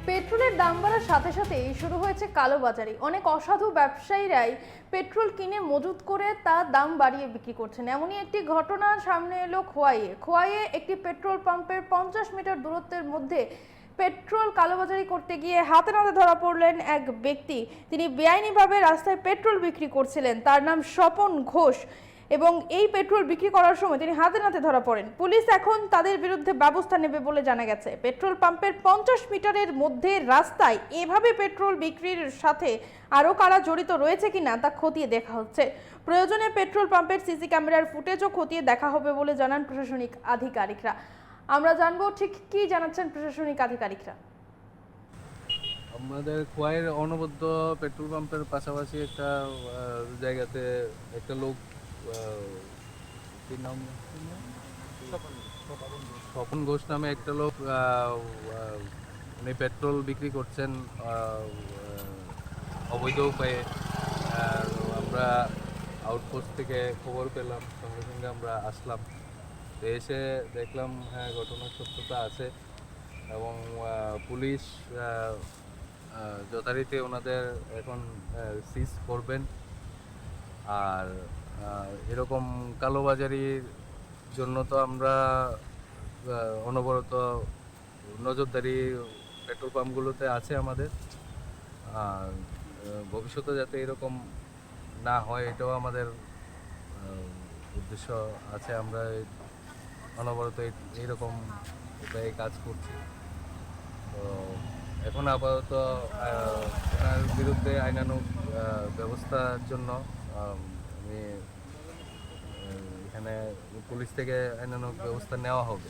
পেট্রোলের দাম বাড়ার সাথে সাথেই শুরু হয়েছে কালোবাজারি। অনেক অসাধু ব্যবসায়ীরাই পেট্রোল কিনে মজুত করে তা দাম বাড়িয়ে বিক্রি করছেন। এমনই একটি ঘটনা সামনে এলো খোয়াইয়ে একটি পেট্রোল পাম্পের 50 মিটার দূরত্বের মধ্যে পেট্রোল কালোবাজারি করতে গিয়ে হাতে নাতে ধরা পড়লেন এক ব্যক্তি। তিনি বেআইনিভাবে রাস্তায় পেট্রোল বিক্রি করছিলেন। তার নাম স্বপন ঘোষ এবং এই পেট্রোল বিক্রি করার সময় তিনি হাতে নাতে ধরা পড়েন। পুলিশ এখন তাদের বিরুদ্ধে ব্যবস্থা নেবে বলে জানা গেছে। পেট্রোল পাম্পের 50 মিটারের মধ্যে রাস্তায় এভাবে পেট্রোল বিক্রির সাথে আরও কারা জড়িত রয়েছে কিনা তা খতিয়ে দেখা হচ্ছে। প্রয়োজনে পেট্রোল পাম্পের সিসি ক্যামেরার ফুটেজও খতিয়ে দেখা হবে বলে জানান প্রশাসনিক আধিকারিকরা। আমরা জানবো ঠিক কি জানাচ্ছেন প্রশাসনিক আধিকারিকরা। আমাদের খোয়াইয়ের অনবদ্য পেট্রোল পাম্পের পাশাপাশি একটা জায়গাতে একটা লোক কি নাম স্বপন ঘোষ নামে একটা লোক উনি পেট্রোল বিক্রি করছেন অবৈধ উপায়ে। আমরা আউটপোস্ট থেকে খবর পেলাম, সঙ্গে সঙ্গে আমরা আসলাম। তো এসে দেখলাম হ্যাঁ ঘটনার সত্যতা আছে এবং পুলিশ যথারীতি ওনাদের এখন সিজ করবেন। আর এরকম কালোবাজারির জন্য তো আমরা অনবরত নজরদারি পেট্রোল পাম্পগুলোতে আছে আমাদের। আর ভবিষ্যতে যাতে এরকম না হয় এটাও আমাদের উদ্দেশ্য আছে। আমরা অনবরত এইরকম উপায়ে কাজ করছি। তো এখন আপাতত ওনার বিরুদ্ধে আইনানুগ ব্যবস্থার জন্য আমি এখানে পুলিশ থেকে আইনানুগ ব্যবস্থা নেওয়া হবে।